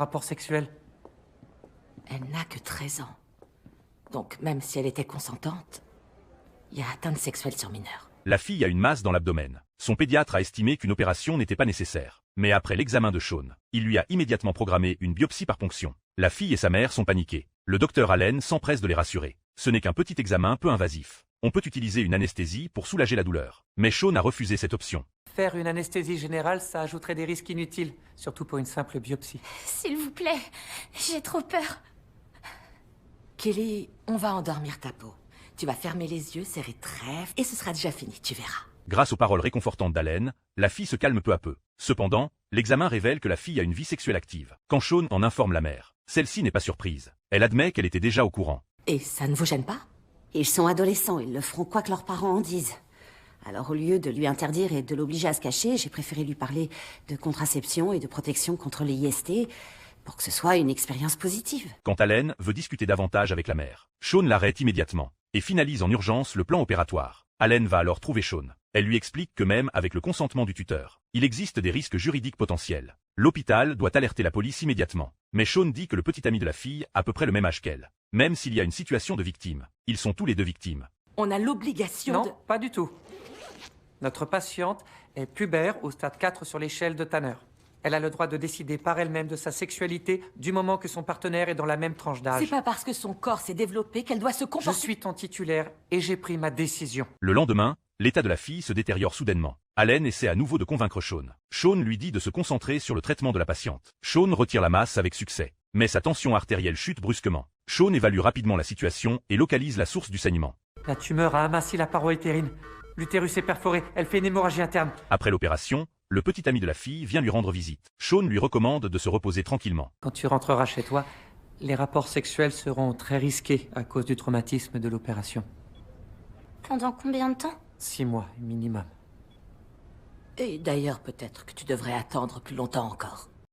Rapport sexuel. Elle n'a que 13 ans. Donc même si elle était consentante, il y a atteinte sexuelle sur mineur. La fille a une masse dans l'abdomen. Son pédiatre a estimé qu'une opération n'était pas nécessaire. Mais après l'examen de Sean, il lui a immédiatement programmé une biopsie par ponction. La fille et sa mère sont paniquées. Le docteur Allen s'empresse de les rassurer. Ce n'est qu'un petit examen peu invasif. On peut utiliser une anesthésie pour soulager la douleur. Mais Sean a refusé cette option. Faire une anesthésie générale, ça ajouterait des risques inutiles, surtout pour une simple biopsie. S'il vous plaît, j'ai trop peur. Kelly, on va endormir ta peau. Tu vas fermer les yeux, serrer très, et ce sera déjà fini, tu verras. Grâce aux paroles réconfortantes d'Allen, la fille se calme peu à peu. Cependant, l'examen révèle que la fille a une vie sexuelle active. Quand Sean en informe la mère, celle-ci n'est pas surprise. Elle admet qu'elle était déjà au courant. Et ça ne vous gêne pas? Ils sont adolescents, ils le feront quoi que leurs parents en disent. Alors au lieu de lui interdire et de l'obliger à se cacher, j'ai préféré lui parler de contraception et de protection contre les IST pour que ce soit une expérience positive. Quand Allen veut discuter davantage avec la mère, Sean l'arrête immédiatement et finalise en urgence le plan opératoire. Allen va alors trouver Sean. Elle lui explique que même avec le consentement du tuteur, il existe des risques juridiques potentiels. L'hôpital doit alerter la police immédiatement. Mais Sean dit que le petit ami de la fille a à peu près le même âge qu'elle. Même s'il y a une situation de victime, ils sont tous les deux victimes. On a l'obligation Non, de... pas du tout. Notre patiente est pubère au stade 4 sur l'échelle de Tanner. Elle a le droit de décider par elle-même de sa sexualité du moment que son partenaire est dans la même tranche d'âge. C'est pas parce que son corps s'est développé qu'elle doit se Je comporter... suis ton titulaire et j'ai pris ma décision. Le lendemain, l'état de la fille se détériore soudainement. Allen essaie à nouveau de convaincre Sean. Sean lui dit de se concentrer sur le traitement de la patiente. Sean retire la masse avec succès. Mais sa tension artérielle chute brusquement. Sean évalue rapidement la situation et localise la source du saignement. La tumeur a aminci la paroi utérine. L'utérus est perforé, elle fait une hémorragie interne. Après l'opération, le petit ami de la fille vient lui rendre visite. Sean lui recommande de se reposer tranquillement. Quand tu rentreras chez toi, les rapports sexuels seront très risqués à cause du traumatisme de l'opération. Pendant combien de temps? 6 mois minimum. Et d'ailleurs, peut-être que tu devrais attendre plus longtemps encore.